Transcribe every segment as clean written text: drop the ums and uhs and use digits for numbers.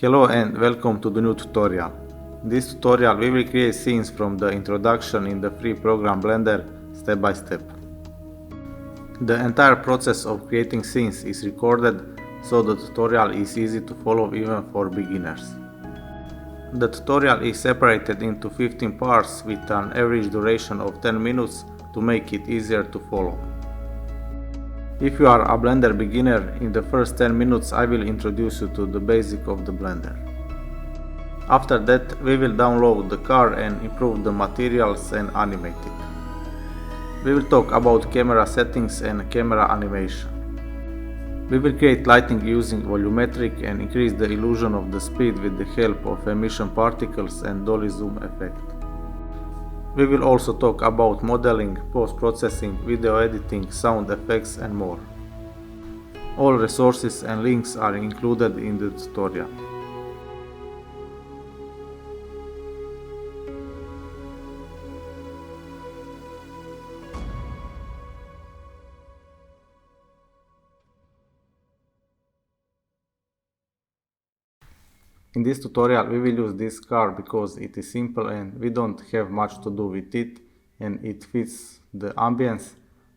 Hello and welcome to the new tutorial. In this tutorial we will create scenes from the introduction in the free program Blender step by step. The entire process of creating scenes is recorded, so the tutorial is easy to follow even for beginners. The tutorial is separated into 15 parts with an average duration of 10 minutes to make it easier to follow. If you are a Blender beginner, in the first 10 minutes I will introduce you to the basic of the Blender. After that we will download the car and improve the materials and animate it. We will talk about camera settings and camera animation. We will create lighting using Volumetric and increase the illusion of the speed with the help of emission particles and Dolly zoom effect. We will also talk about modeling, post-processing, video editing, sound effects and more. All resources and links are included in the tutorial. In this tutorial we will use this car because it is simple and we don't have much to do with it and it fits the ambience,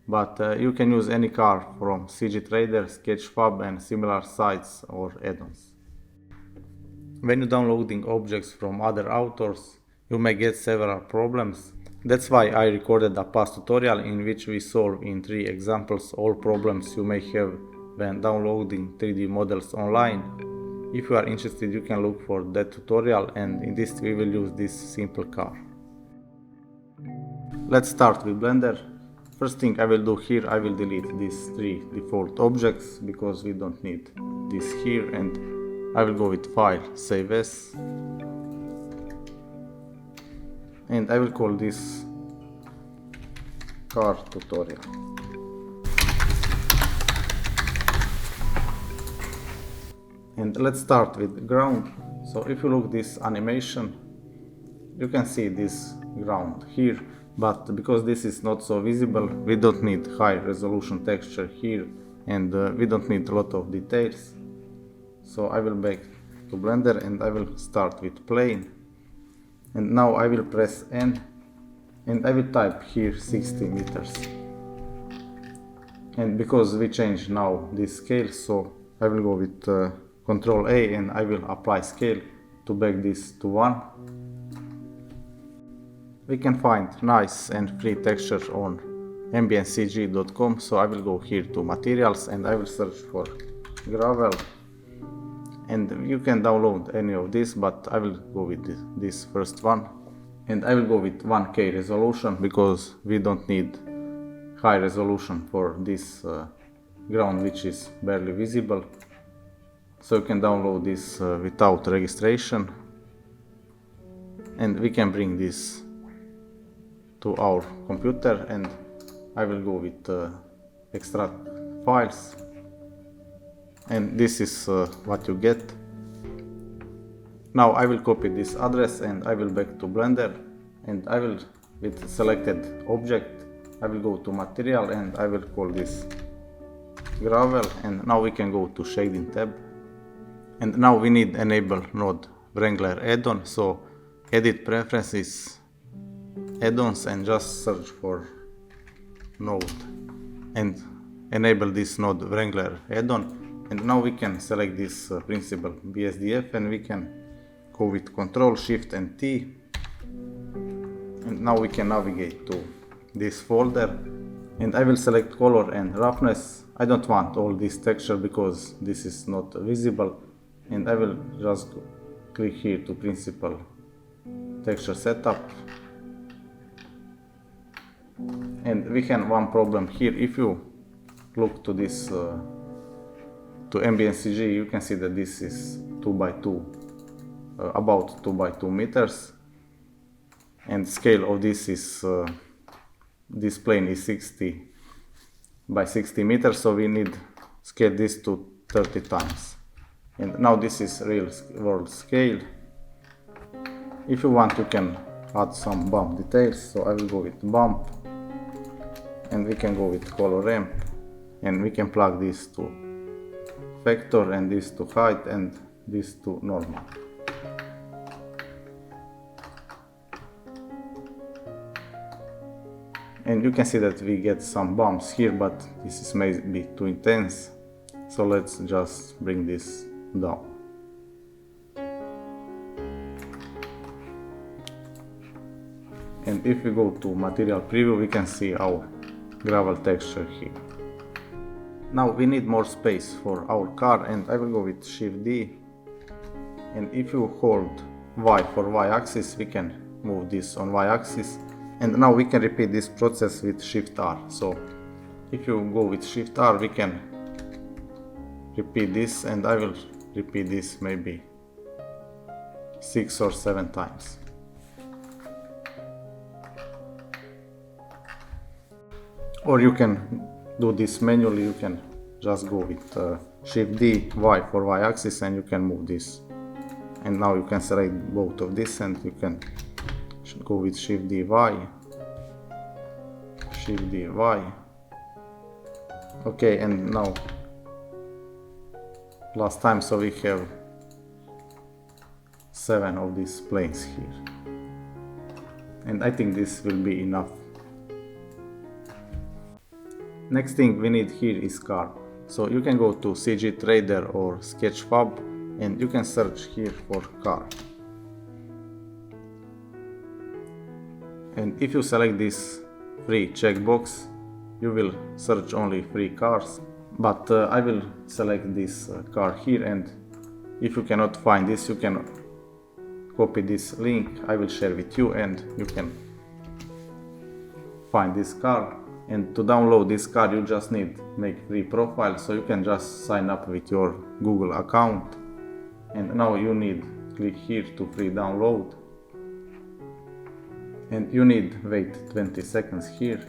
but you can use any car from CG Trader, Sketchfab and similar sites or add-ons. When you're downloading objects from other authors, you may get several problems. That's why I recorded a past tutorial in which we solve in 3 examples all problems you may have when downloading 3D models online. If you are interested, you can look for that tutorial, and in this we will use this simple car. Let's start with Blender. First thing I will do here, I will delete these 3 default objects because we don't need this here, and I will go with File, Save As, and I will call this car tutorial. And let's start with ground. So if you look this animation, you can see this ground here, but because this is not so visible, we don't need high resolution texture here, and we don't need a lot of details. So I will back to Blender and I will start with plane, and now I will press N and I will type here 60 meters. And because we change now this scale, so I will go with Ctrl A and I will apply scale to back this to 1. We can find nice and free textures on ambientcg.com, so I will go here to materials and I will search for gravel, and you can download any of this, but I will go with this first one, and I will go with 1K resolution because we don't need high resolution for this ground which is barely visible. So you can download this without registration, and we can bring this to our computer, and I will go with extract files, and this is what you get. Now I will copy this address and I will back to Blender, and I will, with selected object, I will go to material and I will call this gravel, and now we can go to shading tab. And now we need enable node Wrangler add-on, so edit preferences, add-ons, and just search for node and enable this node Wrangler add-on. And now we can select this principal BSDF and we can go with Ctrl Shift and T, and now we can navigate to this folder, and I will select color and roughness. I don't want all this texture because this is not visible, and I will just click here to principal texture setup. And we have one problem here. If you look to this to ambient CG, you can see that this is 2x2, about 2x2 meters, and scale of this is this plane is 60 by 60 meters, so we need scale this to 30 times. And now this is real world scale. If you want, you can add some bump details, so I will go with bump, and we can go with color ramp, and we can plug this to factor and this to height, and this to normal. And you can see that we get some bumps here, but this is maybe too intense. So let's just bring this down. And if we go to material preview, we can see our gravel texture here. Now we need more space for our car, and I will go with Shift D. And if you hold Y for Y axis, we can move this on Y axis. And now we can repeat this process with Shift R. So if you go with Shift R, we can repeat this, and I will repeat this maybe 6 or 7 times. Or you can do this manually. You can just go with Shift D, Y for Y axis, and you can move this. And now you can select both of this, and you can go with Shift D, Y, Shift D, Y. Okay, and now last time, so we have 7 of these planes here. And I think this will be enough. Next thing we need here is car. So you can go to CG Trader or Sketchfab, and you can search here for car. And if you select this free checkbox, you will search only free cars. But I will select this car here, and if you cannot find this, you can copy this link I will share with you, and you can find this car. And to download this car, you just need make free profile, so you can just sign up with your Google account. And now you need click here to free download, and you need wait 20 seconds here,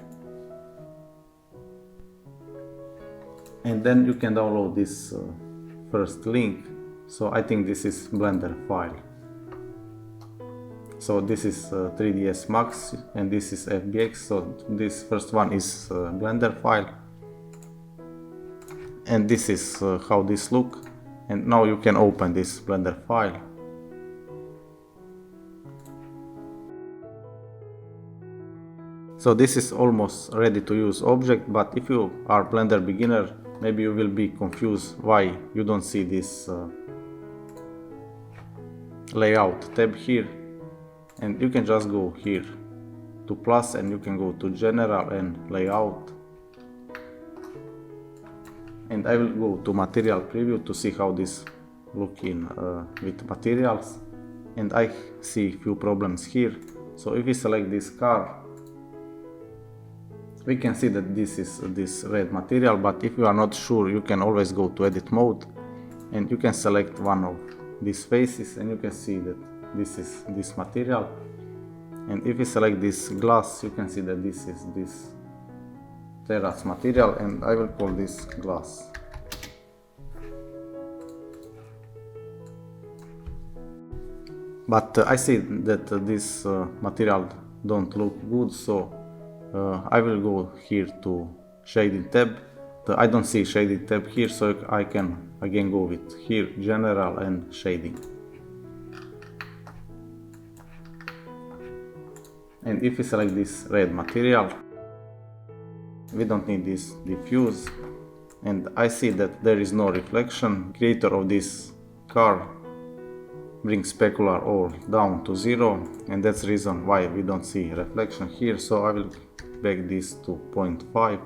and then you can download this first link. So I think this is Blender file. So this is 3ds Max, and this is FBX. So this first one is Blender file, and this is how this look. And now you can open this Blender file. So this is almost ready to use object, but if you are Blender beginner, maybe you will be confused why you don't see this layout tab here. And you can just go here to plus, and you can go to general and layout. And I will go to material preview to see how this look in with materials. And I see few problems here. So if we select this car, we can see that this is this red material, but if you are not sure, you can always go to edit mode, and you can select one of these faces, and you can see that this is this material. And if you select this glass, you can see that this is this terrace material, and I will call this glass. But I see that this material don't look good, so I will go here to shading tab. I don't see shading tab here, so I can again go with here general and shading. And if we select this red material, we don't need this diffuse. And I see that there is no reflection. Creator of this car brings specular all down to 0, and that's the reason why we don't see reflection here. So I will back this to 0.5.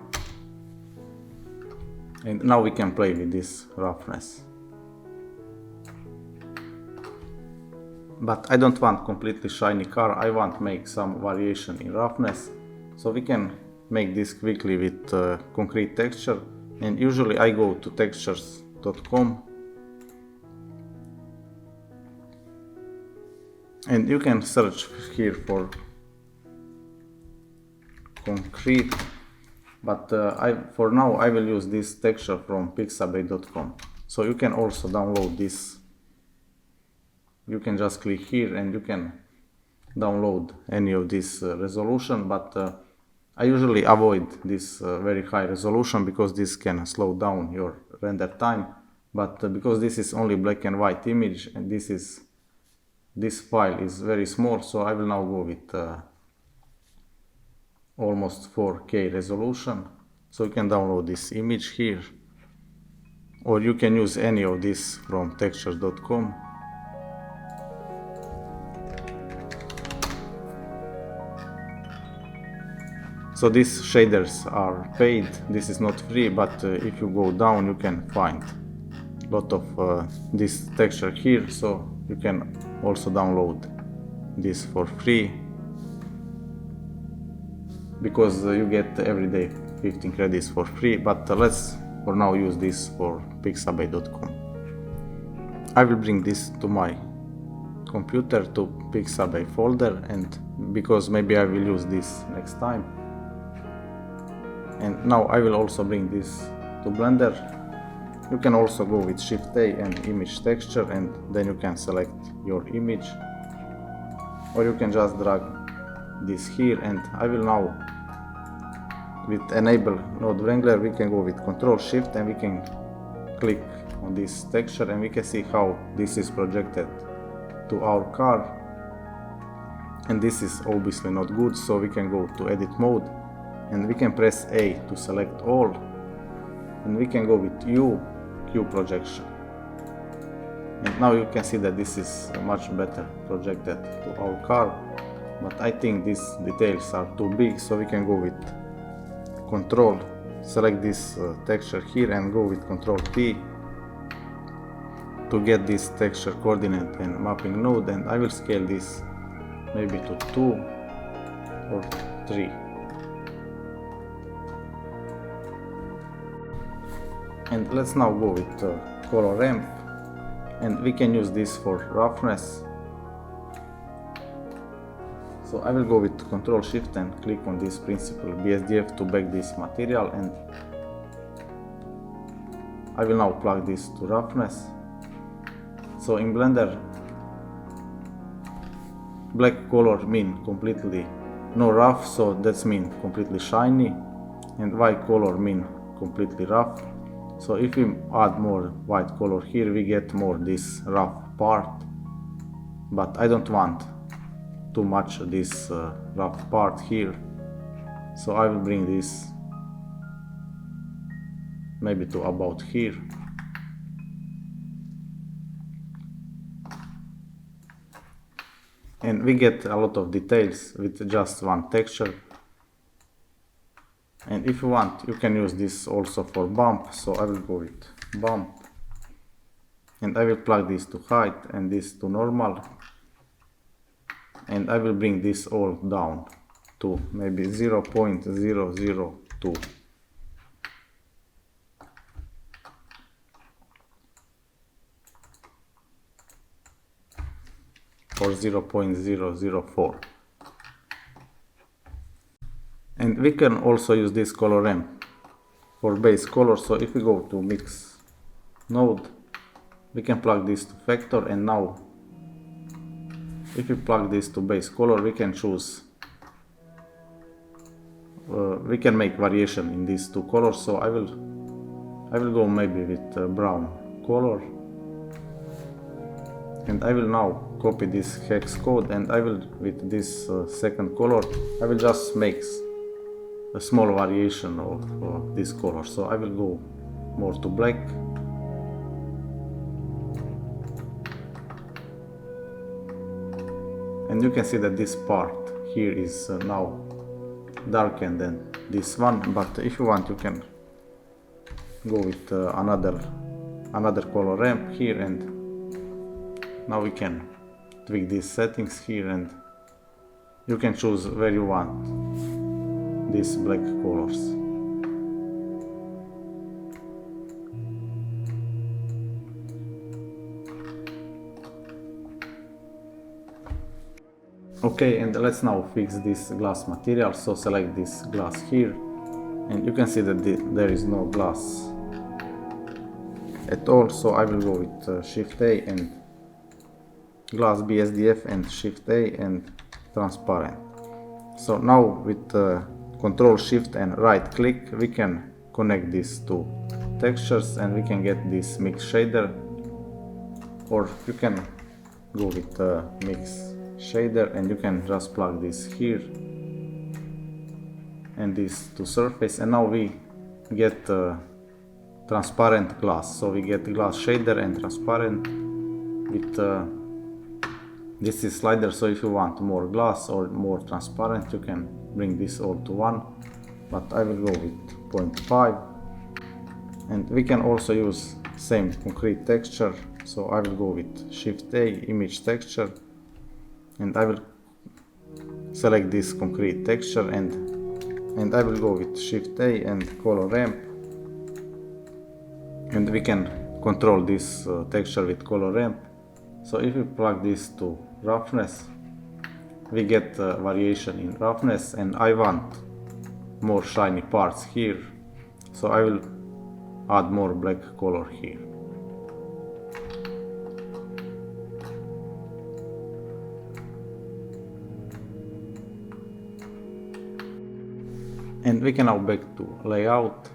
And now we can play with this roughness. But I don't want completely shiny car, I want to make some variation in roughness. So we can make this quickly with concrete texture, and usually I go to textures.com, and you can search here for concrete, but for now I will use this texture from pixabay.com. So you can also download this. You can just click here and you can download any of this resolution, but I usually avoid this very high resolution because this can slow down your render time. but because this is only black and white image and this file is very small, so I will now go with almost 4K resolution. So you can download this image here, or you can use any of this from textures.com. So these shaders are paid, this is not free, but if you go down you can find a lot of this texture here, so you can also download this for free, because you get every day 15 credits for free, but let's for now use this for pixabay.com. I will bring this to my computer, to Pixabay folder, and because maybe I will use this next time. And now I will also bring this to Blender. You can also go with Shift A and image texture, and then you can select your image, or you can just drag this here. And I will now, with enable node wrangler, we can go with Control Shift and we can click on this texture, and we can see how this is projected to our car. And this is obviously not good, so we can go to edit mode and we can press A to select all, and we can go with U, Q projection. And now you can see that this is much better projected to our car, but I think these details are too big, so we can go with Control, select this texture here and go with Control T to get this texture coordinate and mapping node, and I will scale this maybe to 2 or 3. And let's now go with color ramp, and we can use this for roughness. So I will go with Control Shift and click on this principal BSDF to bake this material, and I will now plug this to roughness. So in Blender, black color mean completely no rough, so that's mean completely shiny, and white color mean completely rough. So if we add more white color here, we get more this rough part, but I don't want too much this rough part here, so I will bring this maybe to about here. And we get a lot of details with just one texture. And if you want, you can use this also for bump, so I will go with bump, and I will plug this to height and this to normal, and I will bring this all down to maybe 0.002. or 0.004. And we can also use this color ramp for base color. So if we go to mix node, we can plug this to factor, and now if we plug this to base color, we can choose, we can make variation in these two colors. So I will go maybe with brown color, and I will now copy this hex code, and I will, with this second color, I will just make a small variation of this color. So I will go more to black, and you can see that this part here is now darker than this one, but if you want, you can go with another color ramp here, and now we can tweak these settings here, and you can choose where you want these black colors. Okay, and let's now fix this glass material. So select this glass here, and you can see that there is no glass at all. So I will go with Shift A and glass BSDF and Shift A and transparent. So now with Control Shift and right click, we can connect this to textures and we can get this mix shader, or you can go with mix shader and you can just plug this here and this to surface, and now we get transparent glass. So we get glass shader and transparent with this is slider, so if you want more glass or more transparent you can bring this all to 1, but I will go with 0.5. And we can also use same concrete texture, so I will go with Shift A, image texture, and I will select this concrete texture and I will go with Shift A and color ramp, and we can control this texture with color ramp. So if we plug this to roughness, we get variation in roughness, and I want more shiny parts here, so I will add more black color here. And we can now back to layout.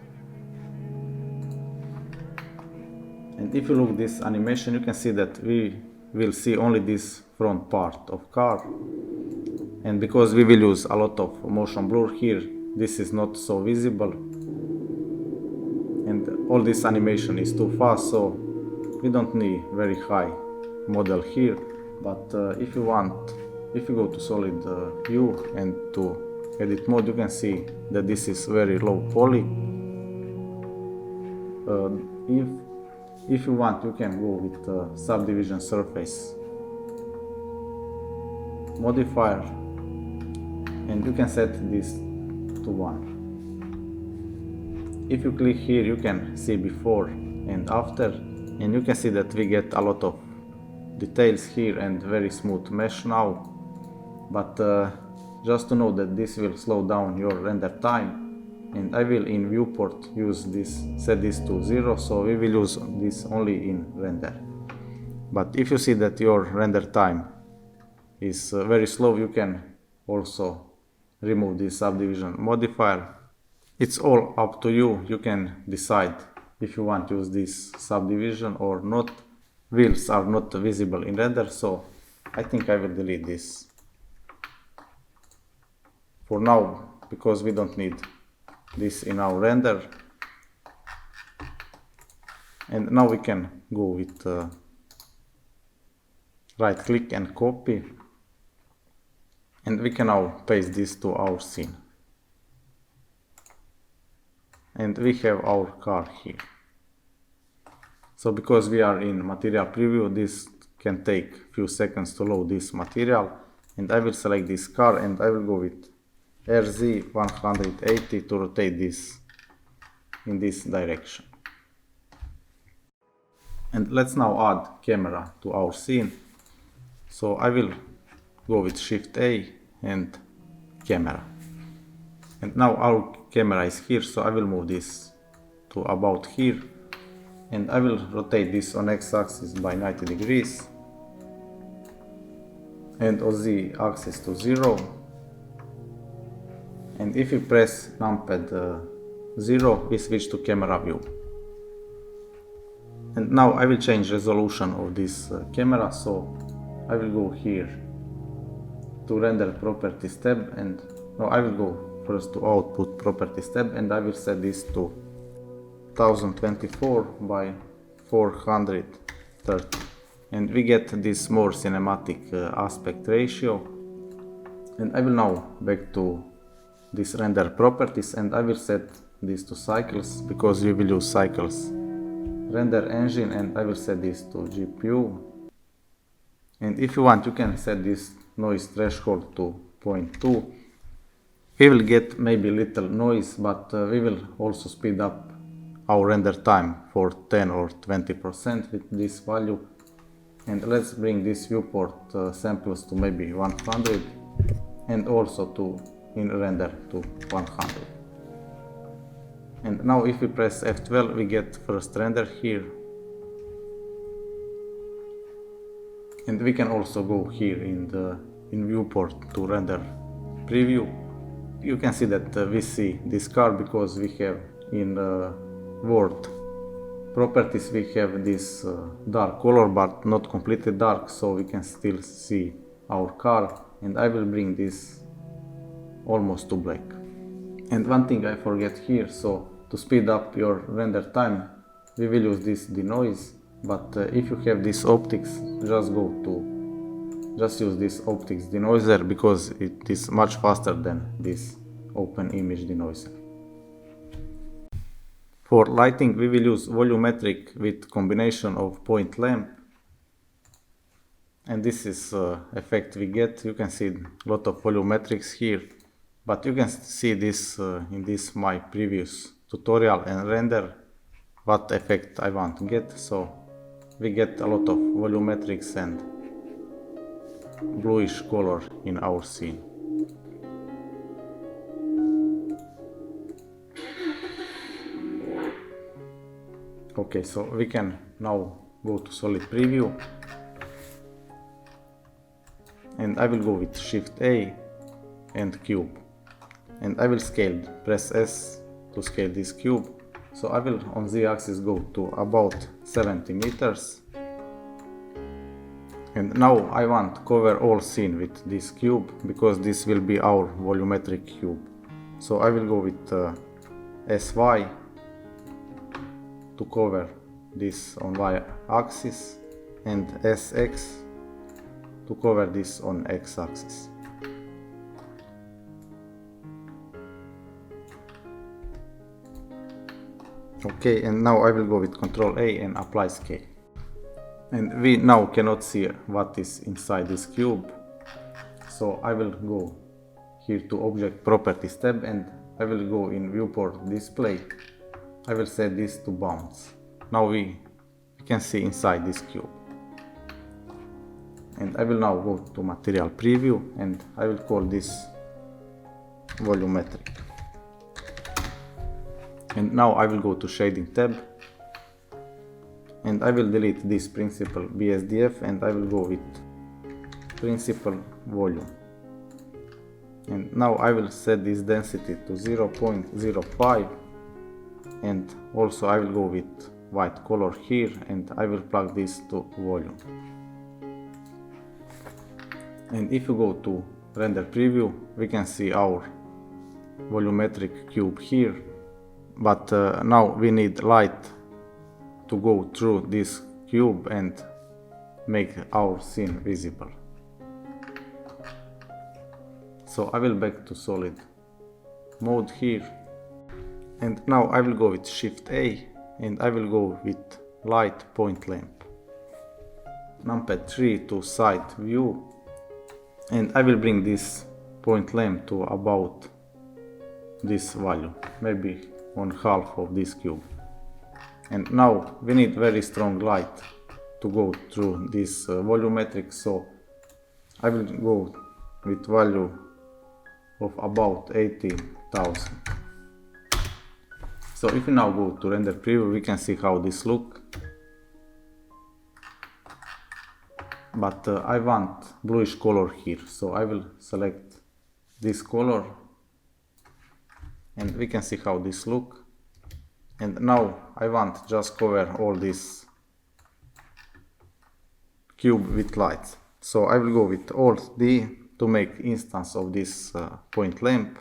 And if you look this animation, you can see that we will see only this front part of car. And because we will use a lot of motion blur here, this is not so visible. And all this animation is too fast, so we don't need very high model here. But if you go to solid view and to edit mode, you can see that this is very low poly. If you want, you can go with subdivision surface modifier, and you can set this to 1. If you click here, you can see before and after, and you can see that we get a lot of details here and very smooth mesh now. But just to know that this will slow down your render time, and I will in viewport use this, set this to 0, so we will use this only in render. But if you see that your render time is very slow, you can also remove this subdivision modifier. It's all up to you. You can decide if you want to use this subdivision or not. Wheels are not visible in render, so I think I will delete this for now, because we don't need this in our render. And now we can go with right click and copy, and we can now paste this to our scene, and we have our car here. So because we are in material preview, this can take few seconds to load this material, and I will select this car and I will go with RZ 180 to rotate this in this direction. And let's now add camera to our scene. So I will go with Shift A and camera. And now our camera is here, so I will move this to about here. And I will rotate this on x-axis by 90 degrees. And on z-axis to 0. And if you press numpad 0, we switch to camera view. And now I will change resolution of this camera, so I will go here to render properties tab, and now I will go first to output properties tab, and I will set this to 1024 by 430, and we get this more cinematic aspect ratio. And I will now back to this render properties, and I will set this to cycles because we will use cycles render engine, and I will set this to GPU. And if you want, you can set this noise threshold to 0.2. We will get maybe little noise, but we will also speed up our render time for 10 or 20% with this value. And let's bring this viewport samples to maybe 100, and also to in render to 100. And now if we press F12, we get first render here. And we can also go here in viewport to render preview. You can see that we see this car because we have in Word properties we have this dark color, but not completely dark, so we can still see our car, and I will bring this almost to black. And one thing I forget here, so to speed up your render time we will use this denoise, but if you have this optics, just use this optics denoiser, because it is much faster than this open image denoiser. For lighting we will use volumetric with combination of point lamp, and this is effect we get. You can see a lot of volumetrics here, but you can see this in this my previous tutorial and render what effect I want to get. So we get a lot of volumetrics and bluish color in our scene. Okay, so we can now go to solid preview, and I will go with Shift A and cube, and I will scale, press S to scale this cube. So I will on Z axis go to about 70 meters, and now I want to cover all scene with this cube, because this will be our volumetric cube. So I will go with SY to cover this on Y axis, and SX to cover this on X axis. Okay, and now I will go with Ctrl A and apply scale. And we now cannot see what is inside this cube, so I will go here to Object Properties tab, and I will go in Viewport Display. I will set this to bounce. Now we can see inside this cube. And I will now go to Material Preview, and I will call this Volumetric. And now I will go to Shading tab, and I will delete this Principal BSDF, and I will go with Principal Volume. And now I will set this density to 0.05, and also I will go with white color here, and I will plug this to volume. And if you go to render preview, we can see our volumetric cube here, but now we need light to go through this cube and make our scene visible. So I will back to solid mode here, and now I will go with Shift A, and I will go with light point lamp. Numpad 3 to side view, and I will bring this point lamp to about this value, maybe on half of this cube. And now we need very strong light to go through this volumetric, so I will go with value of about 80,000. So if we now go to render preview, we can see how this look. But I want bluish color here, so I will select this color, and we can see how this look. And now I want just cover all this cube with lights. So I will go with Alt D to make instance of this point lamp,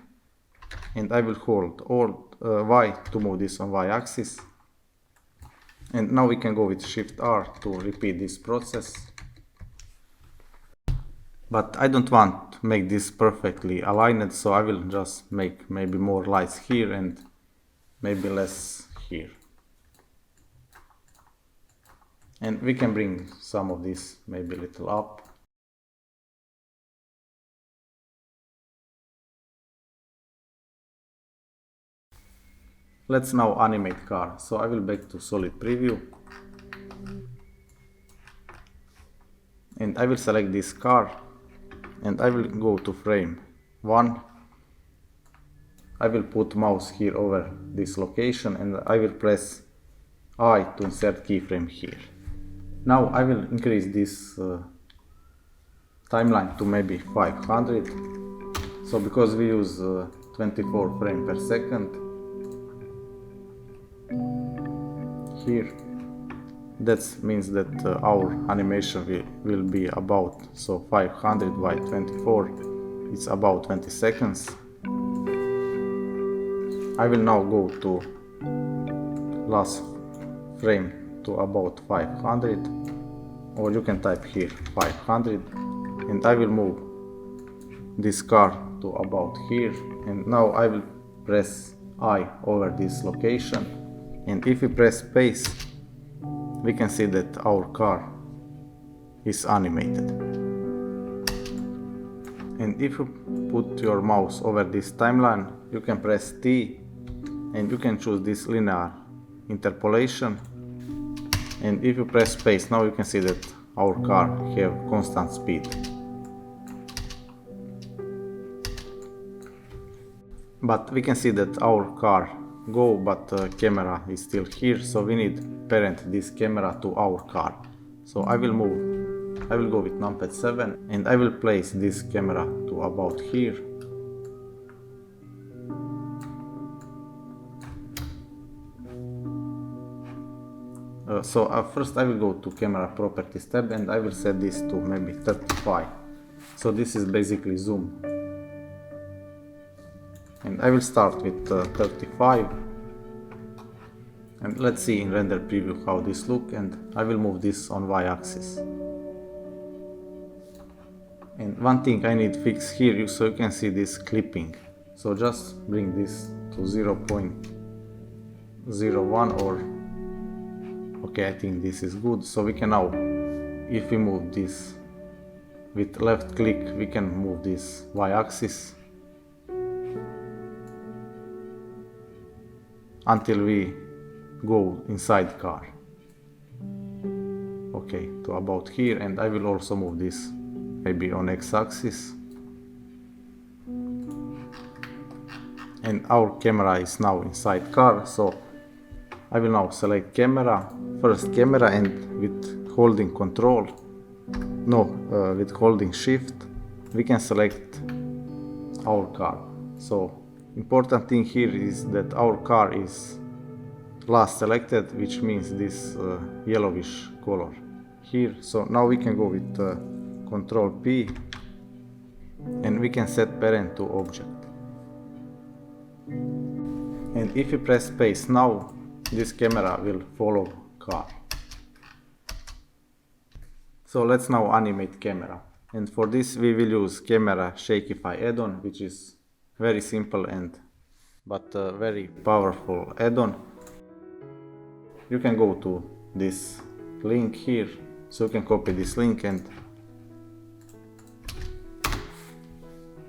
and I will hold Alt Y to move this on Y axis. And now we can go with Shift R to repeat this process. But I don't want to make this perfectly aligned, so I will just make maybe more lights here and maybe less here. And we can bring some of this maybe a little up. Let's now animate car. So I will back to solid preview, and I will select this car, and I will go to frame 1. I will put mouse here over this location, and I will press I to insert keyframe here. Now I will increase this timeline to maybe 500. So because we use 24 frames per second here, that means that our animation will be about, so 500 by 24, it's about 20 seconds. I will now go to last frame to about 500, or you can type here 500, and I will move this car to about here, and now I will press I over this location, and if we press space we can see that our car is animated. And if you put your mouse over this timeline, you can press T and you can choose this linear interpolation, and if you press space, now you can see that our car have constant speed. But we can see that our car go, but the camera is still here, so we need parent this camera to our car. So I will go with numpad 7 and I will place this camera to about here. First I will go to camera properties tab and I will set this to maybe 35. So this is basically zoom. And I will start with 35. And let's see in render preview how this look, and I will move this on y-axis. And one thing I need fix here, so you can see this clipping. So just bring this to 0.01 or okay, I think this is good. So we can now, if we move this with left click, we can move this y-axis until we go inside car. Okay, to about here, and I will also move this maybe on x-axis. And our camera is now inside car, so I will now select camera, first camera, and with holding control, with holding shift, we can select our car. So important thing here is that our car is last selected, which means this yellowish color here. So now we can go with Control P and we can set parent to object. And if you press space now, this camera will follow car. So let's now animate camera. And for this we will use camera Shakeify add-on, which is very simple but very powerful add-on. You can go to this link here, so you can copy this link and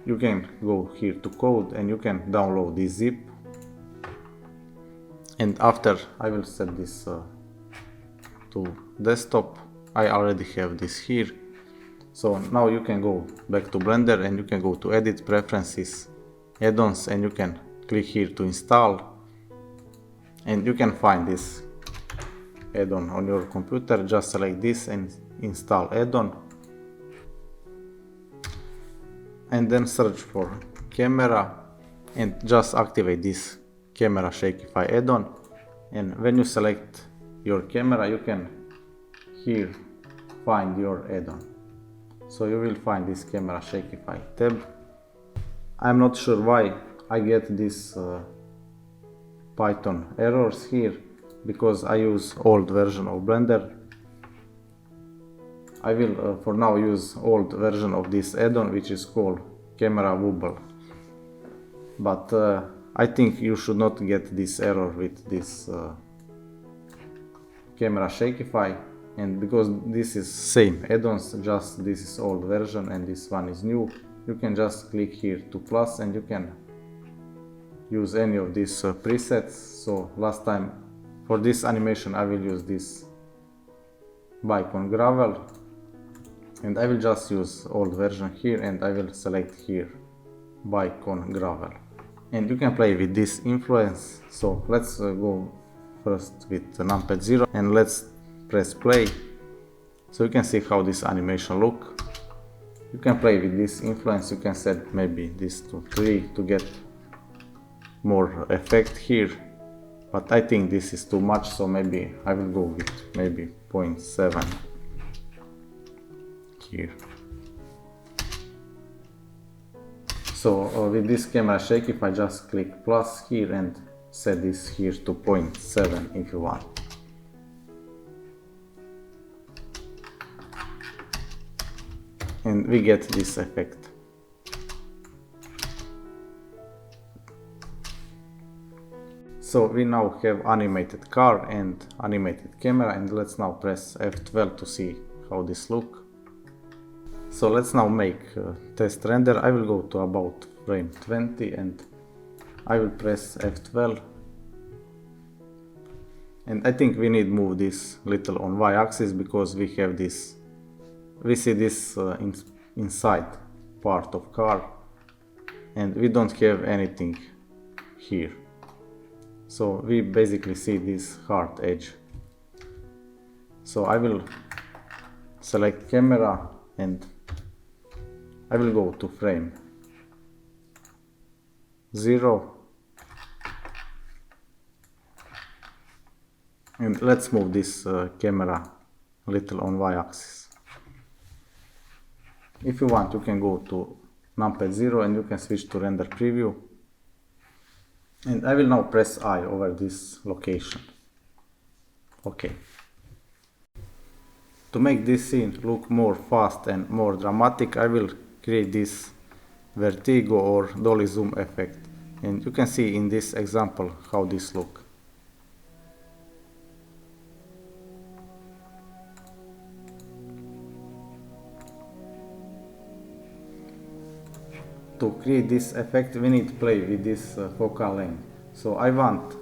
you can go here to code and you can download this zip. And after I will set this to desktop. I already have this here. So now you can go back to Blender and you can go to Edit, Preferences, Add-ons, and you can click here to install. And you can find this add-on on your computer. Just select this and install add-on. And then search for camera and just activate this camera Shakeify add-on. And when you select your camera, you can here find your add-on. So you will find this camera Shakeify tab. I'm not sure why I get this Python errors here, because I use old version of Blender. I will for now use old version of this add-on, which is called Camera Wobble. But I think you should not get this error with this camera Shakeify, and because this is same add-ons, just this is old version and this one is new, you can just click here to plus and you can use any of these presets. So last time for this animation I will use this bike on gravel, and I will just use old version here and I will select here bike on gravel. And you can play with this influence. So let's go first with numpad 0 and let's press play. So you can see how this animation look. You can play with this influence. You can set maybe this to 3 to get more effect here. but I think this is too much, so maybe I will go with maybe 0.7 here. So with this camera shake, if I just click plus here and set this here to 0.7 if you want. And we get this effect. So we now have animated car and animated camera, and let's now press F12 to see how this look. So let's now make test render. I will go to about frame 20 and I will press F12. And I think we need move this little on y-axis because we have this, we see this inside part of car and we don't have anything here. So we basically see this hard edge. So I will select camera and I will go to frame 0 and let's move this camera a little on y-axis. If you want, you can go to numpad 0 and you can switch to render preview. And I will now press I over this location. Okay. To make this scene look more fast and more dramatic, I will create this vertigo or dolly zoom effect. And you can see in this example how this look. To create this effect, we need to play with this focal length. So I want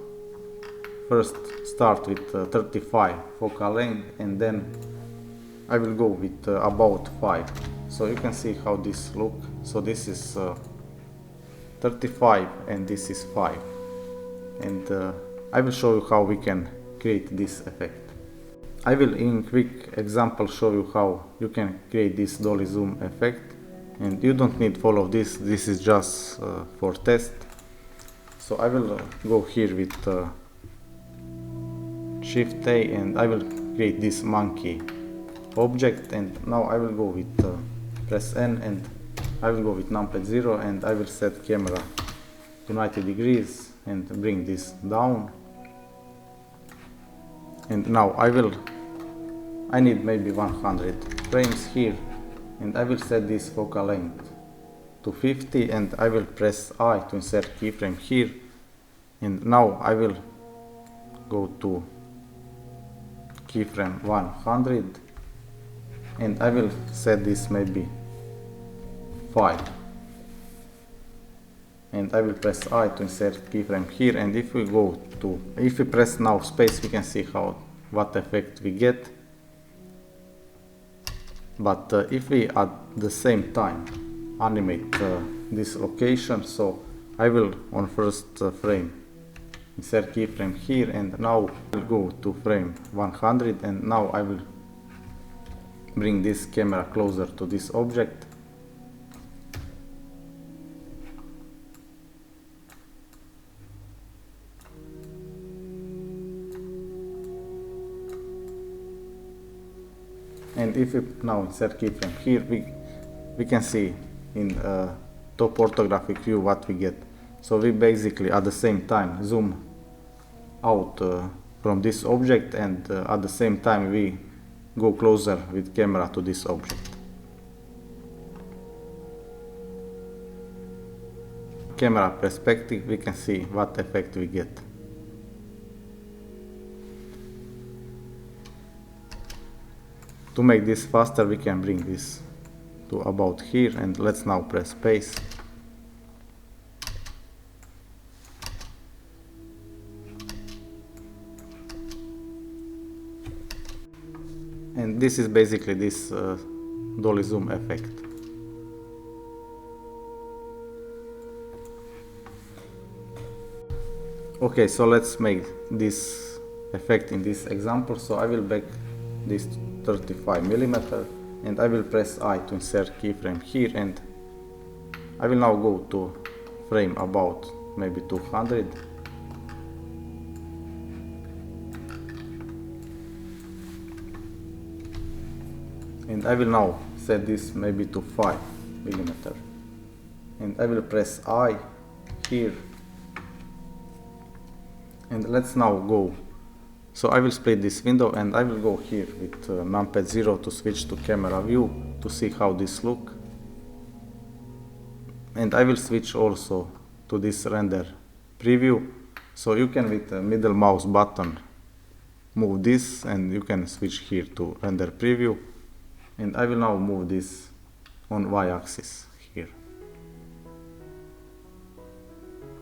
first start with 35 focal length and then I will go with about 5. So you can see how this look. So this is 35 and this is 5. And I will show you how we can create this effect. I will in quick example show you how you can create this dolly zoom effect. And you don't need follow this, this is just for test. So I will go here with Shift A and I will create this monkey object, and now I will go with press N and I will go with numpad 0 and I will set camera to 90 degrees and bring this down. And now I need maybe 100 frames here. And I will set this focal length to 50 and I will press I to insert keyframe here. And now I will go to keyframe 100 and I will set this maybe 5. And I will press I to insert keyframe here, and if we press now space, we can see what effect we get. But if we at the same time animate this location, so I will on first frame insert keyframe here, and now I will go to frame 100 and now I will bring this camera closer to this object. And if we now insert keyframe here, we can see in top orthographic view what we get. So we basically at the same time zoom out from this object, and at the same time we go closer with camera to this object. Camera perspective, we can see what effect we get. To make this faster, we can bring this to about here, and let's now press space. And this is basically this dolly zoom effect. Okay, so let's make this effect in this example. So I will back this 35mm and I will press I to insert keyframe here, and I will now go to frame about maybe 200 and I will now set this maybe to 5 millimeter, and I will press I here, and let's now go. So I will split this window and I will go here with numpad 0 to switch to camera view to see how this look, and I will switch also to this render preview. So you can with the middle mouse button move this, and you can switch here to render preview, and I will now move this on y-axis here.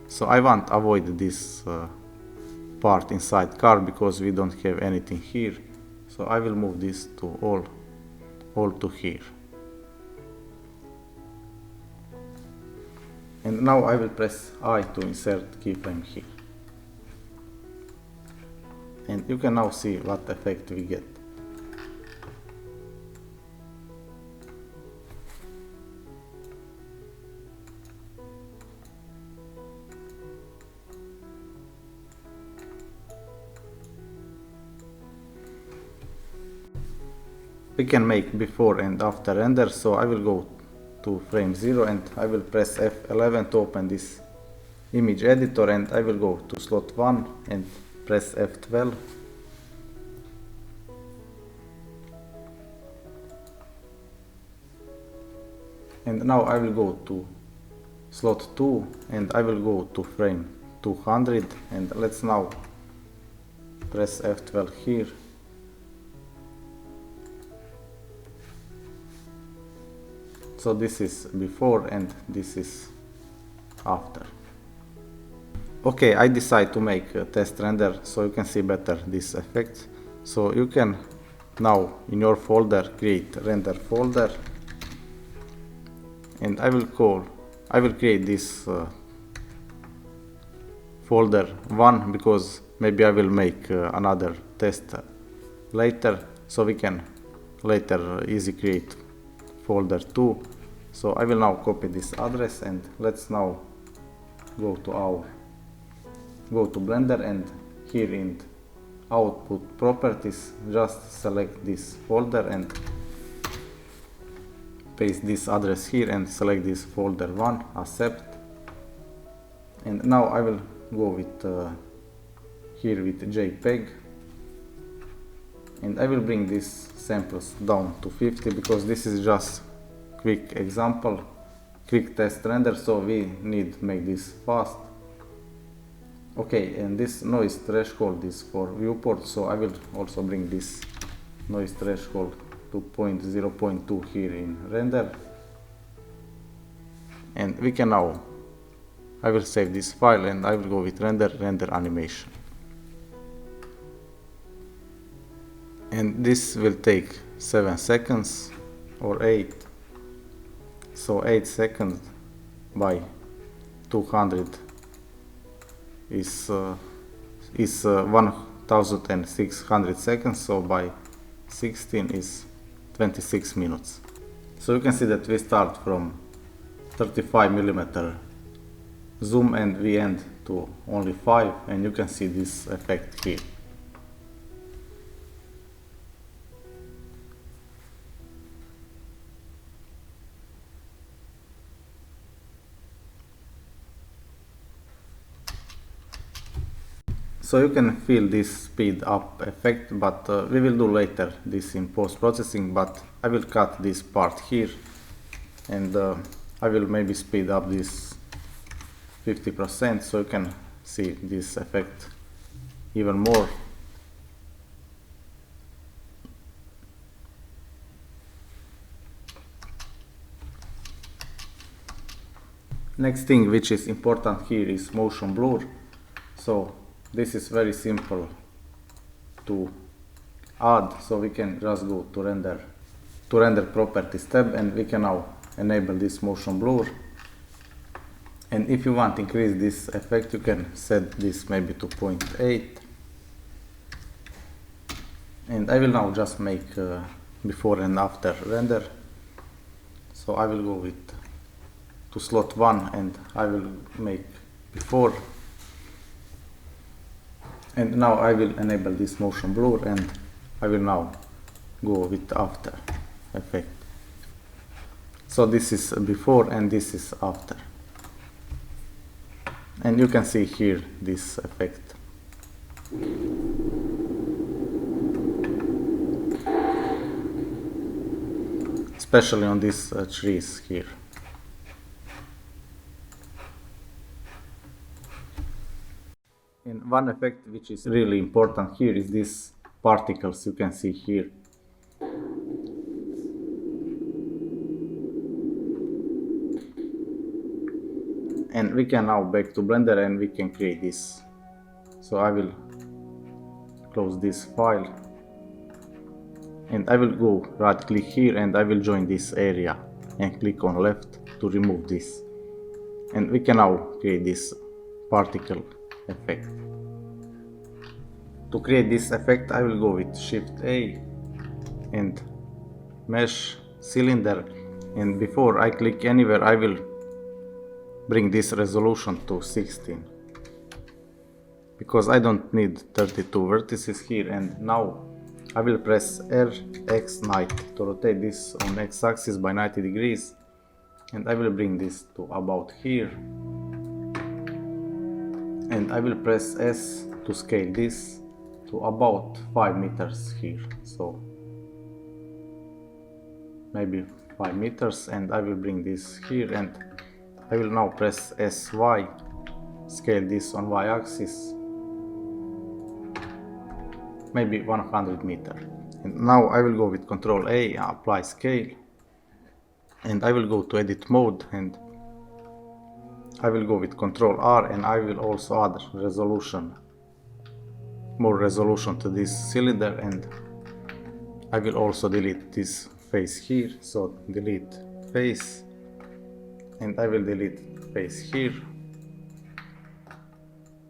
So I want to avoid this part inside car because we don't have anything here, so I will move this to all to here. And now I will press I to insert keyframe here. And you can now see what effect we get. We can make before and after render, so I will go to frame 0 and I will press F11 to open this image editor, and I will go to slot 1 and press F12. And now I will go to slot 2 and I will go to frame 200, and let's now press F12 here. So this is before and this is after. Okay, I decide to make a test render so you can see better this effect. So you can now in your folder create render folder, and I will create this folder 1 because maybe I will make another test later, so we can later easy create folder 2. So I will now copy this address, and let's now go to Blender, and here in output properties just select this folder and paste this address here and select this folder 1, accept. And now I will go with here with JPEG, and I will bring these samples down to 50 because this is just quick example, quick test render, so we need to make this fast. Okay, and this noise threshold is for viewport, so I will also bring this noise threshold to 0.2 here in render. And we can now, I will save this file and I will go with render animation. And this will take 7 seconds or 8. So 8 seconds by 200 is 1600 seconds, so by 16 is 26 minutes. So you can see that we start from 35mm zoom and we end to only 5, and you can see this effect here. So you can feel this speed up effect, but we will do later this in post-processing, but I will cut this part here, and I will maybe speed up this 50% so you can see this effect even more. Next thing which is important here is motion blur. So this is very simple to add, so we can just go to render properties tab, and we can now enable this motion blur. And if you want to increase this effect, you can set this maybe to 0.8. And I will now just make before and after render. So I will go to slot 1 and I will make before. And now I will enable this motion blur, and I will now go with after. effect. So this is before and this is after. And you can see here this effect. Especially on these trees here. And one effect which is really important here is these particles you can see here. And we can now back to Blender and we can create this. So I will close this file and I will go right click here and I will join this area and click on left to remove this. And we can now create this particle effect. To create this effect I will go with Shift A and mesh cylinder, and before I click anywhere I will bring this resolution to 16 because I don't need 32 vertices here. And now I will press RX90 to rotate this on X-axis by 90 degrees, and I will bring this to about here, and I will press S to scale this to about 5 meters here, so maybe 5 meters, and I will bring this here, and I will now press SY, scale this on Y-axis, maybe 100 meter. And now I will go with Ctrl A, apply scale, and I will go to edit mode, and I will go with Ctrl R, and I will also add resolution, more resolution to this cylinder, and I will also delete this face here, so delete face, and I will delete face here,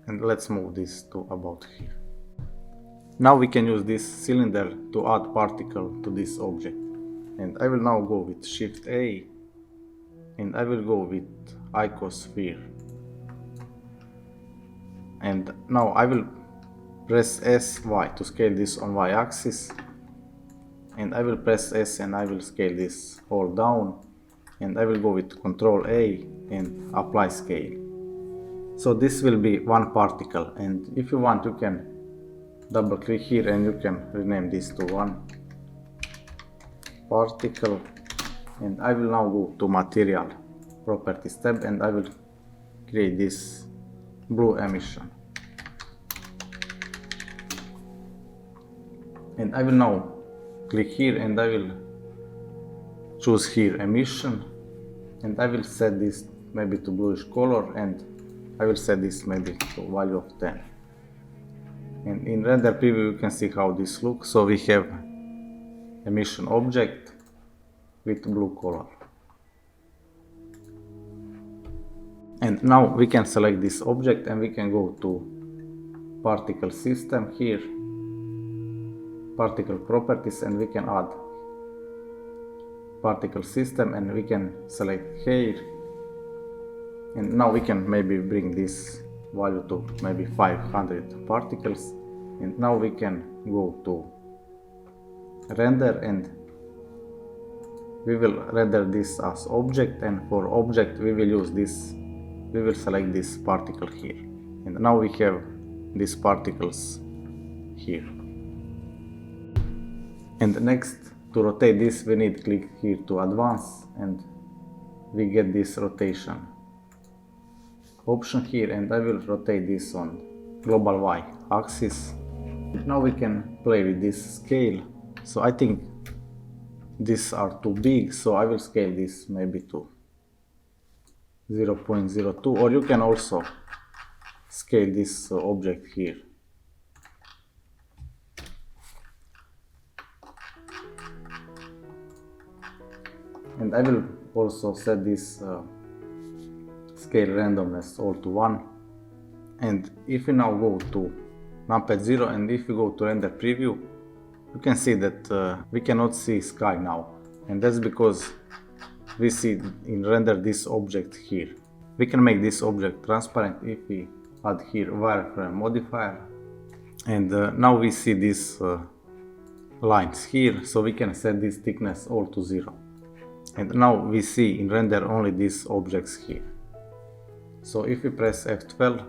and let's move this to about here. Now we can use this cylinder to add particle to this object, and I will now go with Shift A and I will go with icosphere, and now I will press SY to scale this on Y-axis, and I will press S and I will scale this all down, and I will go with Ctrl A and apply scale. So this will be one particle, and if you want you can double click here and you can rename this to one particle. And I will now go to material properties tab and I will create this blue emission, and I will now click here and I will choose here emission, and I will set this maybe to bluish color, and I will set this maybe to value of 10. And in render preview you can see how this looks. So we have emission object with blue color. And now we can select this object and we can go to particle system here, particle properties, and we can add particle system, and we can select hair, and now we can maybe bring this value to maybe 500 particles. And now we can go to render and we will render this as object, and for object we will use this, we will select this particle here, and now we have these particles here. And next, to rotate this we need click here to advance, and we get this rotation option here, and I will rotate this on global Y axis. Now we can play with this scale. So I think these are too big, so I will scale this maybe to 0.02, or you can also scale this object here. And I will also set this scale randomness all to 1. And if you now go to numpad 0 and if you go to render preview, you can see that we cannot see sky now, and that's because we see in render this object here. We can make this object transparent if we add here wireframe modifier, and now we see this lines here, so we can set this thickness all to 0. And now we see in render only these objects here. So if we press F12,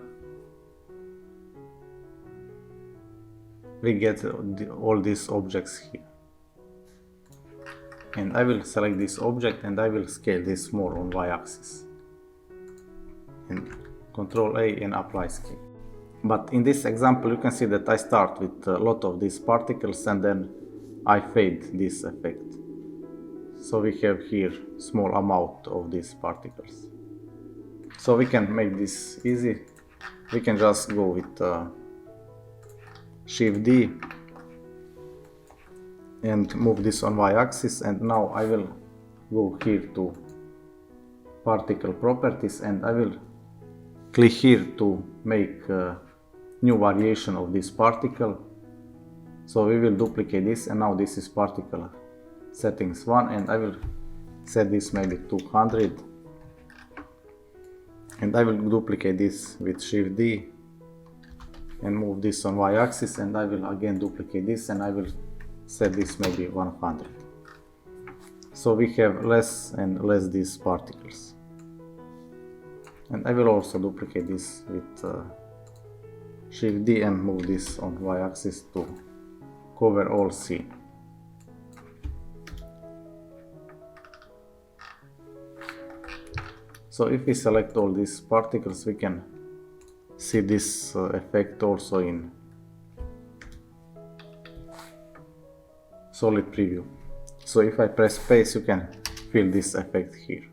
we get all these objects here. And I will select this object and I will scale this more on y-axis. And Ctrl A and apply scale. But in this example you can see that I start with a lot of these particles and then I fade this effect. So we have here small amount of these particles. So we can make this easy. We can just go with Shift D and move this on y-axis, and now I will go here to particle properties and I will click here to make a new variation of this particle. So we will duplicate this, and now this is particle settings 1, and I will set this maybe 200, and I will duplicate this with Shift D and move this on y-axis, and I will again duplicate this and I will set this maybe 100. So we have less and less these particles. And I will also duplicate this with Shift D and move this on y-axis to cover all scene. So if we select all these particles, we can see this effect also in solid preview. So if I press space, you can feel this effect here.